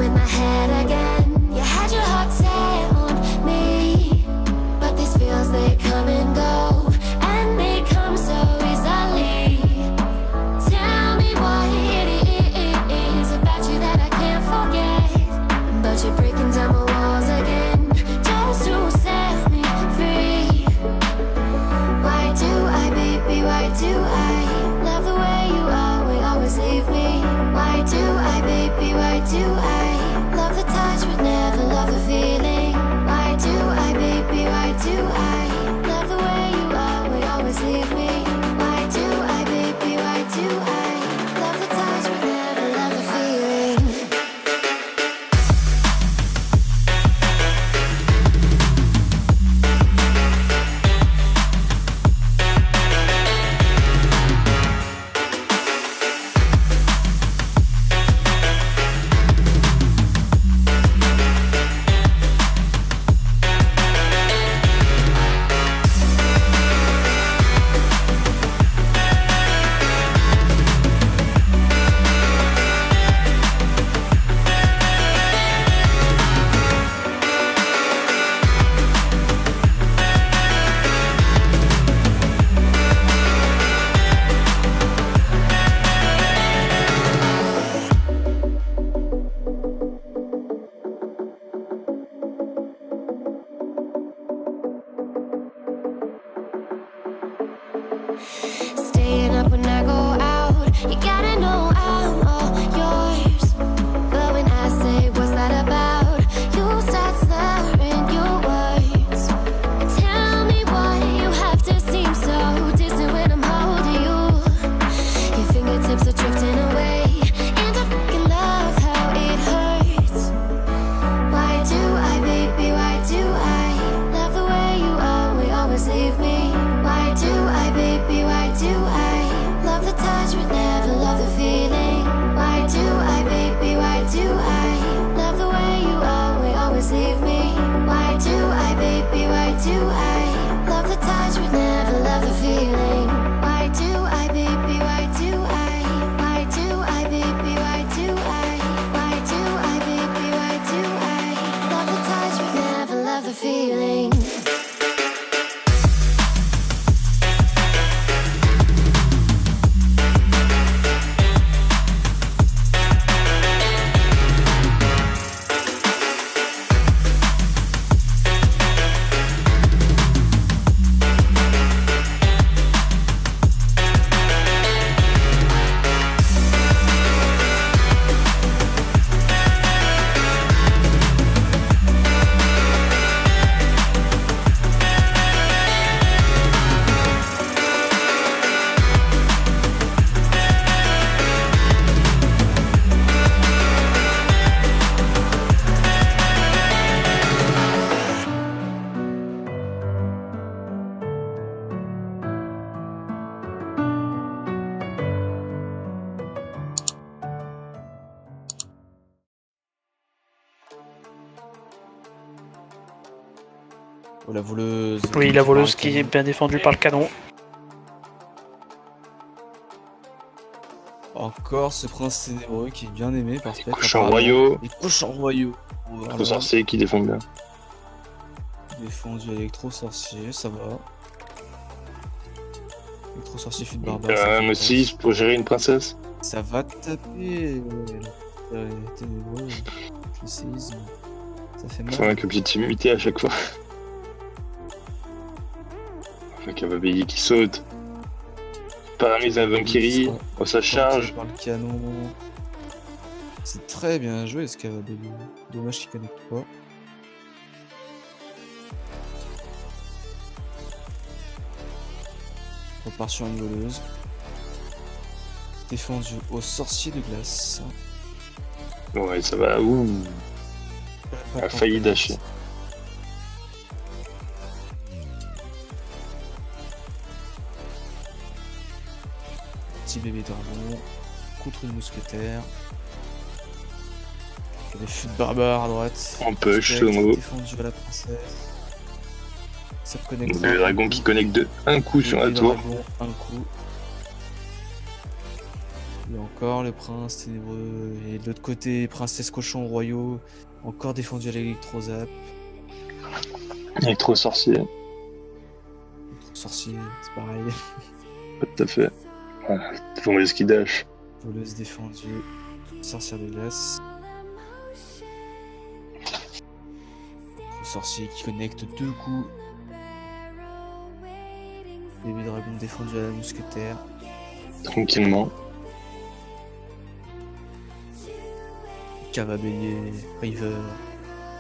you in my head again. You had your heart set on me, but these feels, they come and go, and they come so easily. Tell me what it is about you that I can't forget, but you're breaking down my walls again, just to set me free. Why do I, baby, why do I love the way you always leave me? Why do I, baby, why do I love the touch but never love the feeling? Why do I, baby, why do I love the way you always leave me? Why do I, baby, why do I love the touch but never love the feeling? Staying up when I go out, you gotta know I'm all yours. But when I say what's that about, you start slurring your words. Tell me why you have to seem so distant when I'm holding you. Your fingertips are drifting away, and I fucking love how it hurts. Why do I, baby, why do I love the way you always leave me? Why do I, baby, why do I love the touch but never love the feeling? Why do I, baby, why do I love the way you always leave me? Why do I, baby, why do I love the touch but never love the feeling? Why do I, baby, why do I do I, baby, why do I do I, baby, why do I love the touch but never love the feeling? Oh, la voleuse. Oui, la voleuse qui est bien défendue par le canon. Encore ce prince ténébreux qui est bien aimé par Spectre. Cochons royaux. Les cochons royaux. Trop sorciers qui défendent bien. Défendu électro-sorcier, ça va. Électro-sorcier fut de barbare. M6 pour gérer une princesse. Ça va taper. Ténébreux. Le séisme. Ça fait mal. Faut avec objectivité à chaque fois. Avec un Babéli qui saute. Paramise un Valkyrie. Oh, ça charge. Par le canon. C'est très bien joué ce Cavabelli. Dommage qu'il connecte pas. On repart sur une voleuse. Défendu au sorcier de glace. Ouais, ça va. Ouh. A failli dasher. Petit bébé dragon contre une mousquetaire. Il y a des fûts de barbares à droite. On push, Sono. Défendu à la princesse. Ça connecte. Le dragon qui connecte de un coup sur la tour. Un coup. Et encore le prince ténébreux. Et de l'autre côté, princesse cochon royaux. Encore défendu à l'électrozap. Électro-sorcier. Sorcier, c'est pareil. Pas tout à fait. Ah, voleuse qui dash. Voleuse défendue. Sorcière de glace. Sorcier qui connecte 2 coups. Bébé dragon défendu à la mousquetaire. Tranquillement. Cava bélier, river,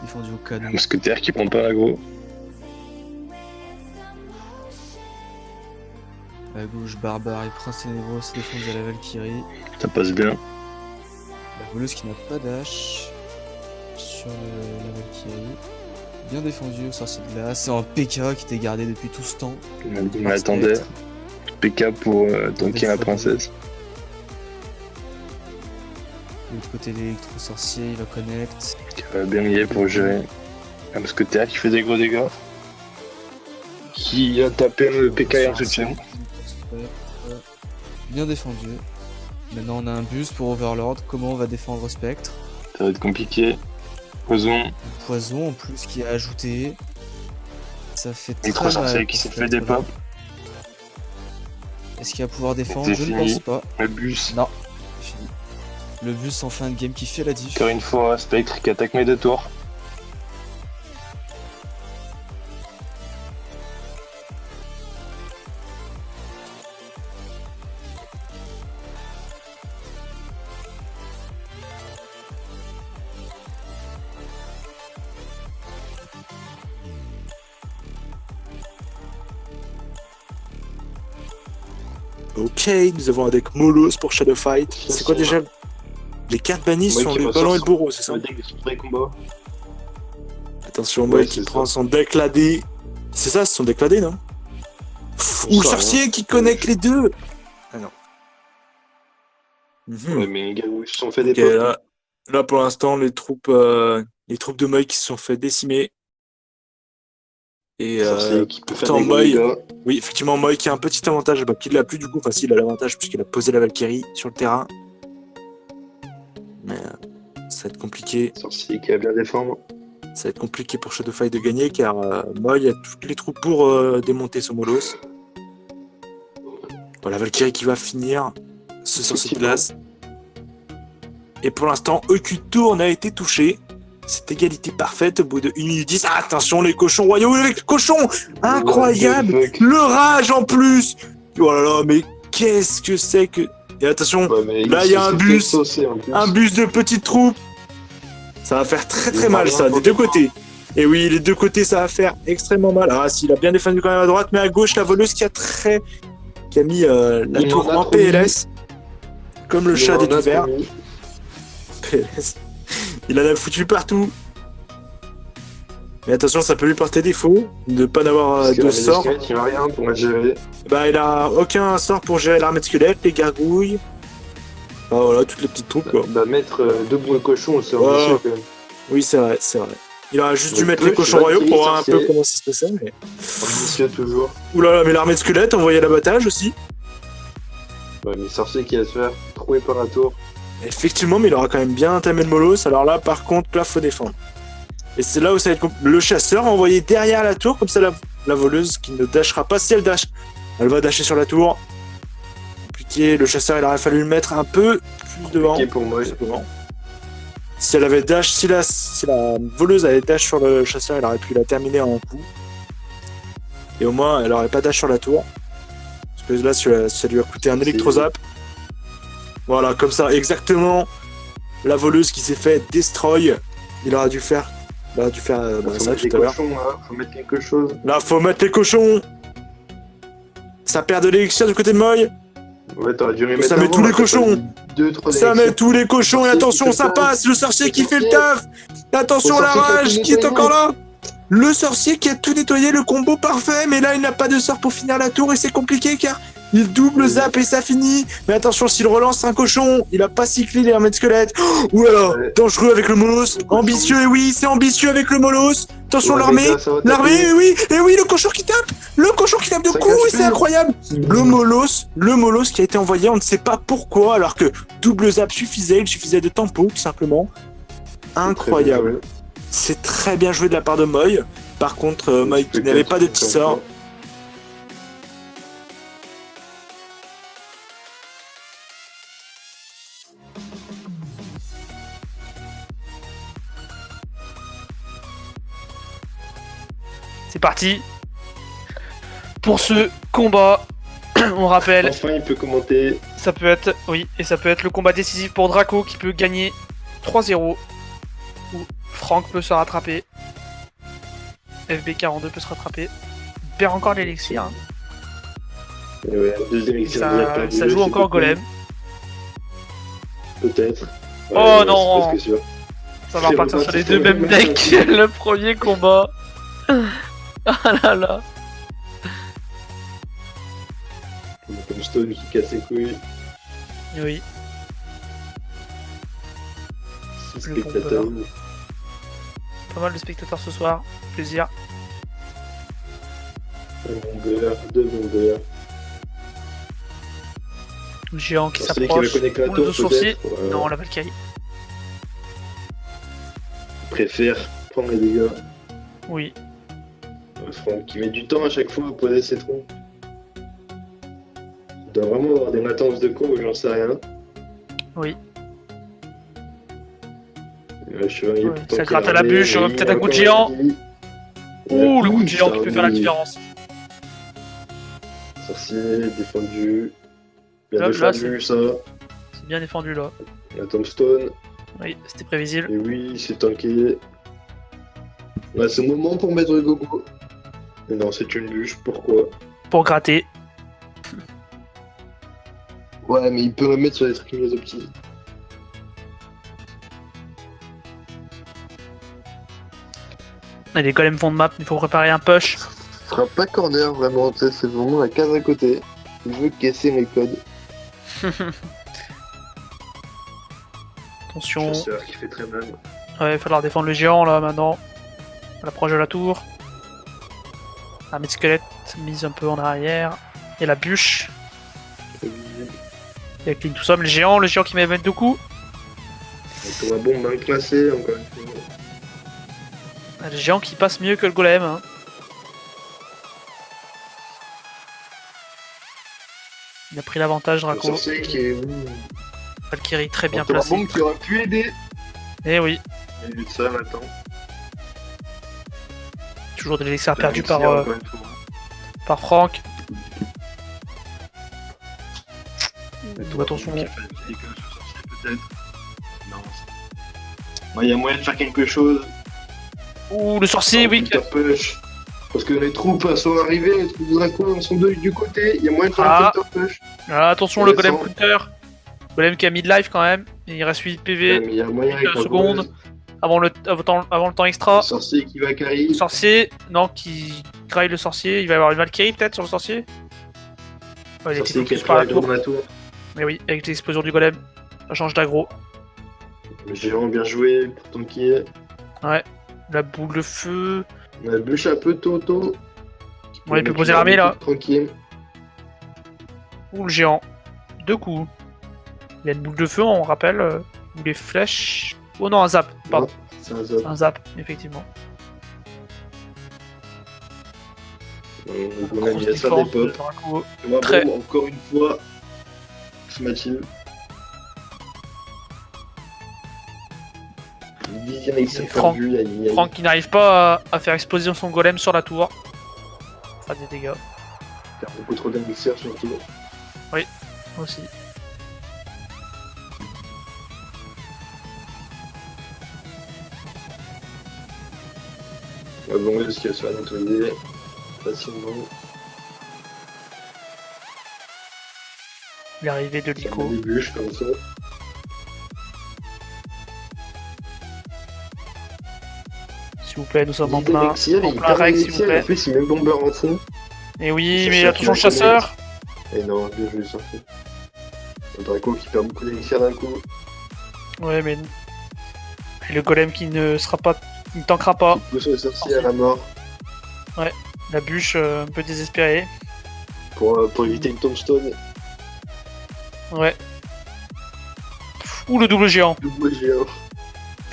défendu au canon. Mousquetaire qui prend pas l'aggro. À gauche, barbare et prince ténébreux se défendent à la Valkyrie. Ça passe bien. La voleuse qui n'a pas dash sur la Valkyrie. Bien défendu au sorcier de glace. C'est un PK qui était gardé depuis tout ce temps. On attendait. PK pour tanker la princesse. De l'autre côté, l'électro-sorcier, il va connect. Qui va bien lier pour gérer. Un mousquetaire qui fait des gros dégâts. Qui a tapé le PK en soutien. Bien défendu. Maintenant, on a un boost pour Overlord. Comment on va défendre Spectre? Ça va être compliqué. Poison. Un poison en plus qui est ajouté. Ça fait très Électro-sorcier mal qui pour s'est Spectre, fait des là. pop. Est-ce qu'il va pouvoir défendre? C'est Je ne fini. pense pas. Le bus. Non, c'est fini. Le bus en fin de game qui fait la diff. Encore une fois, Spectre qui attaque mes 2 tours. Ok, nous avons un deck Molos pour Shadow Fight. C'est quoi déjà? Les cartes bannies Moi sont qui le ressort ballon et le son- bourreau, c'est ça? Le deck de son vrai combat. Attention, Ouais, moi qui c'est prend ça. son deck ladé. C'est ça, c'est son deck ladé, non? Ou le Ça, sorcier qui connecte les deux. Ah non. Ouais, mais les gars, ils se sont fait des Ok, pop. là, pour l'instant, les troupes de Moy qui se sont fait décimer. Et Sorcier qui peut faire pourtant des gros Moy, dégâts. oui, effectivement, Moy qui a un petit avantage, bah, qui l'a plus du coup, enfin, il a l'avantage puisqu'il a posé la Valkyrie sur le terrain. Mais ça va être compliqué. Sorcier qui va bien défendre. Ça va être compliqué pour Shadowfight de gagner car Moy a toutes les troupes pour démonter son Molos. Voilà, Valkyrie qui va finir ce sorcier de glace. Et pour l'instant, EQ Tourne a été touché. C'est égalité parfaite au bout de 1 minute 10. Ah, attention, les cochons royaux avec le cochon! Incroyable! What the fuck. Le rage en plus! Oh là là, mais qu'est-ce que c'est que. Et attention, Ouais, mais là, il y a un s'est bus. fait saucer, en plus. un bus de petites troupes. Ça va faire très très Il mal va ça, rien des deux pour- côtés. Et oui, les deux côtés ça va faire extrêmement mal. Ah si, il a bien défendu quand même à droite, mais à gauche la voleuse qui a mis la Il tour m'en a en trop PLS. Comme le Il chat en des a divers. trop mis. PLS. Il en a foutu partout. Mais attention, ça peut lui porter défaut de pas n'avoir Parce que de la sort. squelette, il a rien pour la gérer. Bah il a aucun sort pour gérer l'armée de squelettes, les gargouilles. Enfin voilà, toutes les petites troupes quoi. Bah, mettre deux bons cochons, c'est Ouais. ambitieux quand même. Oui c'est vrai, c'est vrai. Il aurait juste dû Le mettre les push, cochons royaux pour voir un peu Valkyrie, comment ça se passait. Mais... Ambitieux toujours. Oulala, mais l'armée de squelettes envoyait l'abattage aussi. Ouais, mais sorcier qui va se faire trouver par la tour. Effectivement, mais il aura quand même bien entamé le molos. Alors là, par contre, là, faut défendre. Et c'est là où ça va être le chasseur envoyé derrière la tour, comme ça la voleuse qui ne dashera pas. Si elle dash, elle va dasher sur la tour. Compliqué, le chasseur, il aurait fallu le mettre un peu plus devant. Ok pour moi. Plus devant. Si elle avait dash, si la voleuse avait dash sur le chasseur, elle aurait pu la terminer en un coup. Et au moins, elle aurait pas dash sur la tour. Parce que là, ça lui a coûté un électrozap. Voilà, comme ça, exactement. La voleuse qui s'est fait destroy. Il aurait dû faire Faut ça mettre les tout à l'heure. cochons, là. Faut mettre quelque chose. Là, faut mettre les cochons. Ça perd de l'élixir du côté de Moy. Ouais, t'aurais dû les mettre Ça met avant, tous les là, t'as cochons. pas mis deux, trois Ça met élections. tous les cochons. Et Sorcier attention, qui fait ça le taf. passe. Le sorcier qui Le fait le sorcier. taf. Attention, Le la sorcier qui a rage tout qui est nettoyé. encore là. Le sorcier qui a tout nettoyé, le combo parfait. Mais là, il n'a pas de sort pour finir la tour. Et c'est compliqué car il double zap et ça finit. Mais attention, s'il relance un cochon, il a pas cyclé les armées de squelettes. Ouh là là, Ouais. dangereux avec le molos. Ambitieux, et oui, c'est ambitieux avec le molos. Attention, Ouais, l'armée. les gars, ça va taper. L'armée, et oui, le cochon qui tape. Le cochon qui tape de Ça coups, cache c'est plus. incroyable. Le Molos qui a été envoyé, on ne sait pas pourquoi, alors que double zap suffisait, il suffisait de tempo, tout simplement. Incroyable. C'est très bien joué de la part de Moy. Par contre, Moy qui n'avait pas de petit sort. C'est parti. Pour ce combat, on rappelle, Enfin, il peut commenter. ça peut être, oui, et ça peut être le combat décisif pour Draco qui peut gagner 3-0. Ou Franck peut se rattraper. FB42 peut se rattraper. Il perd encore l'élixir. Hein. Et ouais, deuxième élixir direct Ça, perdu, ça joue c'est encore pas Golem. Peut-être. Oh non. c'est presque sûr. Ça va C'est repartir sur reparti les sur deux le mêmes même decks. match. Le premier combat. Ah là là. Comme Stone qui casse les couilles. Oui. 6 Le spectateurs. Pas mal de spectateurs ce soir. Plaisir. Un bomber, deux bombers. Le géant qui Alors, celui qui va s'approche. connecter la Ou tour, le sourcil. peut-être. Ouais. Non, la Valkyrie. Préfère prendre les dégâts. Oui. Franck qui met du temps à chaque fois à poser ses troncs. Il doit vraiment avoir des latences de con, j'en sais rien. Oui. Le chevalier, Ouais, pourtant, ça qui gratte a à la ramené, bûche, mais il peut-être a un coup de encore géant. une vie. Ouh, le coup de Oui, géant ça qui peut faire la remet. différence. Sorcier, défendu. Bien Là, défendu, ça. C'est bien défendu là. La tombstone. Oui, c'était prévisible. Et oui, c'est tanké. Là, c'est le moment pour mettre le gogo. Mais non, c'est une bûche, pourquoi? Pour gratter. Ouais, mais il peut le mettre sur les trucs mieux optiques. Et les golems fond de map, il faut préparer un push. Ce sera pas corner vraiment, tu sais, c'est vraiment la case à côté. Il veut casser les codes. Attention. Chasseur qui fait très mal. Ouais, il va falloir défendre le géant là maintenant. À l'approche de la tour. Un squelette mise un peu en arrière. Et la bûche. Très visible. Et clean tout ça. Mais le géant qui met 22 coups. Donc, la bombe mal placée, encore une fois. Le géant qui passe mieux que le golem. Hein. Il a pris l'avantage, Le Draco. sorcier qui est. Valkyrie très bien Donc, la placée. bombe qui aurait pu aider. Et oui, Il a vu de ça maintenant. toujours de l'élixir perdu Elixir, par, encore une fois. par Franck. Et Ou toi, attention. qui a fait des dégâts sur sorcier, peut-être. Non. Ouais, il y a moyen de faire quelque chose. Ouh, le sorcier, oui. Counter push. Parce que les troupes sont arrivées, les troupes de Draco sont du côté. Il y a moyen de faire Ah. un counter push. Ah, attention, le golem Intéressant. counter. Golem qui a mis de life quand même. Et il reste 8 Ouais, PV. mais il y a moyen avec 15 la secondes. bourreuse. Avant le temps extra. Le sorcier qui va carry. Sorcier, non, qui graille le sorcier. Il va y avoir une Valkyrie peut-être sur le sorcier. Ouais, il a été Sorcier qui a focus pris par la la tour. tour. La tour. Mais oui, avec l'explosion du golem. Ça change d'aggro. Le géant bien joué pour tanker. La boule de feu. La bûche un peu tôt. Ouais, il peut poser l'armée là. Tranquille. Ouh, le géant. 2 coups. Il y a une boule de feu, on rappelle. Ou les flèches. Oh non, un zap. Pardon. Non, c'est un zap. Un zap, effectivement. On a mis Grosse ça défense des de pop. Draco. Ouais, Très. bon, encore une fois. Smatil. 10e extra Et Franck- perdu. Aïe, aïe. Franck qui n'arrive pas à faire exploser son golem sur la tour. Pas des dégâts Perd beaucoup trop d'élixir surtout. aussi. Ouais, bon, est-ce qu'il va se faire nettoyer facilement. L'arrivée de Ça Lico. met des bûches comme ça. S'il vous plaît, nous sommes en 10 plein. élixir, en il plein perd règle, s'il l'élixir, vous et plaît. en plus il met le bomber en fond. Et oui, Chasseur mais qui attention, va chasseur. Et non, bien joué sorti. Le Draco qui perd beaucoup d'élixir d'un coup. Ouais, mais. Et le golem qui ne sera pas. Qui ne tankera pas. Pousse le sorcier à la mort. La bûche un peu désespérée. Pour éviter une tombstone. Ouais. Ouh, le double géant. Double géant.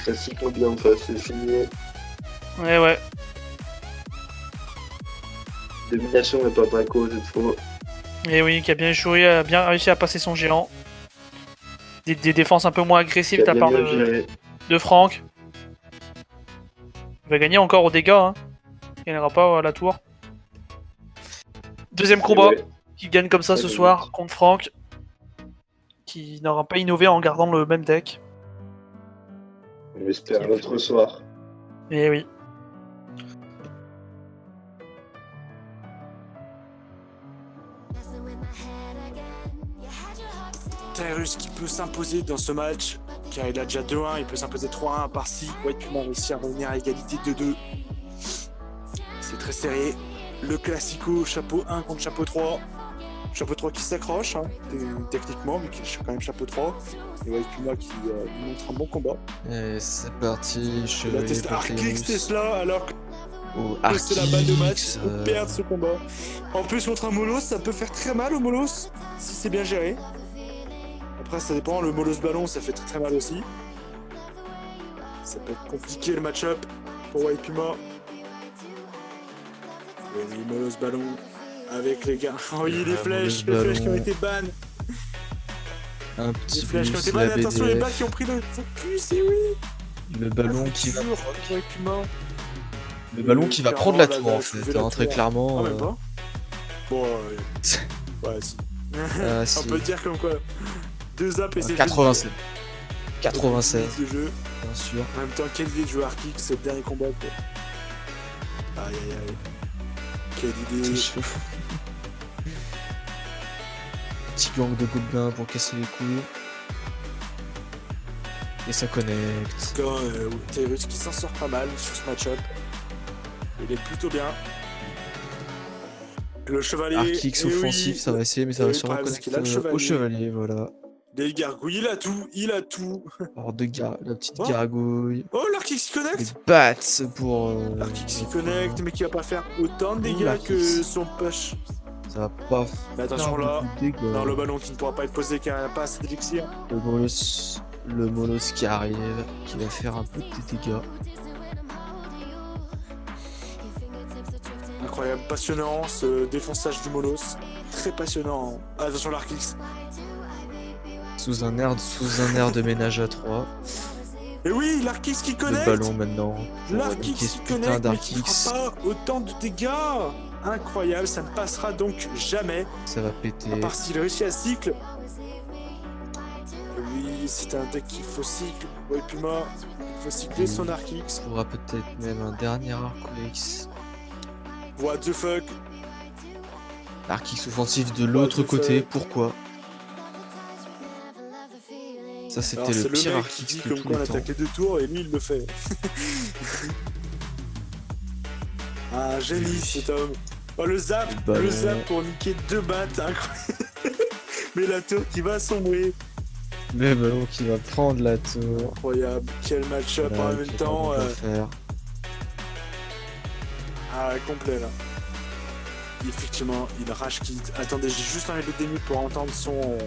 Classiquement bien en face, c'est signé. Ouais. Domination mais pas Paco cette fois. Et oui, qui a bien joué, a bien réussi à passer son géant. Des défenses un peu moins agressives de Qui a la bien part mieux géré. de Franck. Il va gagner encore au dégâts. Hein. Il gagnera pas à la tour. Deuxième combat Ouais. qui gagne comme ça Ouais, ce le soir mec. contre Franck. Qui n'aura pas innové en gardant le même deck. On espère l'autre soir. Et oui. Tyrus qui peut s'imposer dans ce match, car il a déjà 2-1, il peut s'imposer 3-1 par si White Puma réussit à revenir à égalité 2-2. C'est très serré. Le classico, chapeau 1 contre chapeau 3. Chapeau 3 qui s'accroche, hein, techniquement, vu qu'il est quand même chapeau 3. Et White Puma qui montre un bon combat. Et c'est parti, Il a chevalier testé pour Arkix Tyrus. Tesla, alors que Oh, c'est la balle de match, Arkix, il peut perdre ce combat. En plus, contre un Molos, ça peut faire très mal au Molos, si c'est bien géré. Après, ça dépend, le Molos ballon, ça fait très très mal aussi. Ça peut être compliqué le match-up pour White Puma. Et oui, Molos ballon avec les gars. Oh oui, les flèches qui ont été ban. un Les petit flèches qui ont été plus, ban, la attention, les balles BDF, qui ont pris le focus, et oui. le ballon qui va, Toujours, White Puma. le ballon qui va Clairement, prendre la là, tour là, en je fait, vais la hein, très tour. clairement. Ah, même pas. Bon, ouais, si. Ah, On si. peut dire comme quoi. 2 zaps et c'est 87. 96, de jeu. bien sûr. En même temps, quelle idée de jouer Arkix, c'est le dernier combat, quoi. Aïe aïe aïe. Quelle idée. C'est chaud. Petit gang de gobelins pour casser les couilles. Et ça connecte. Quand Tyrus qui s'en sort pas mal sur ce match-up. Il est plutôt bien. Le chevalier. Arkix eh offensif, oui. ça va essayer, mais ça Et va le sûrement problème, c'est connecter qu'il a le au chevalier. chevalier, voilà. Les gargouilles, il a tout, il a tout. Alors, la petite Oh. gargouille. Oh, l'Arkix qui Les connecte. bats pour. L'Arkix qui connecte, mais qui va pas faire autant de dégâts l'Arkix. que son push. Ça va pas Mais attention faire là. beaucoup de dégâts. Non, le ballon qui ne pourra pas être posé car il n'a pas assez d'élixir. Le Molos qui arrive, qui va faire un peu de dégâts. Incroyable, passionnant ce défonçage du Molos. Très passionnant. Ah, attention l'Arkix. Sous un air de ménage à 3. Et oui, l'Arkix qui Le connecte. ballon maintenant. Pour L'Arkix niquer qui ce putain connecte mais qui d'Arkix. fera pas autant de dégâts. Incroyable, ça ne passera donc jamais. Ça va péter. À part s'il réussit à cycle. Et oui, c'est un deck qu'il faut cycle. Ouais, Puma, il faut cycler son Arkix. Il faudra peut-être même un dernier Arcolex. What the fuck. Arkix offensif de l'autre the côté, fuck. pourquoi? Ça Alors, c'était c'est le pire mec qui Arkix dit de comme tous quoi on les temps. attaque les 2 tours et lui il le fait. Un génie cet homme. Oh le zap, Le ballon. le zap pour niquer 2 battes, incroyable. Mais la tour qui va sombrer. Le ballon qui va prendre la tour. Incroyable, quel match-up Voilà, en même qui temps. va faire. Complet là. Effectivement, il rage quitte. Attendez, j'ai juste enlevé le démute pour entendre son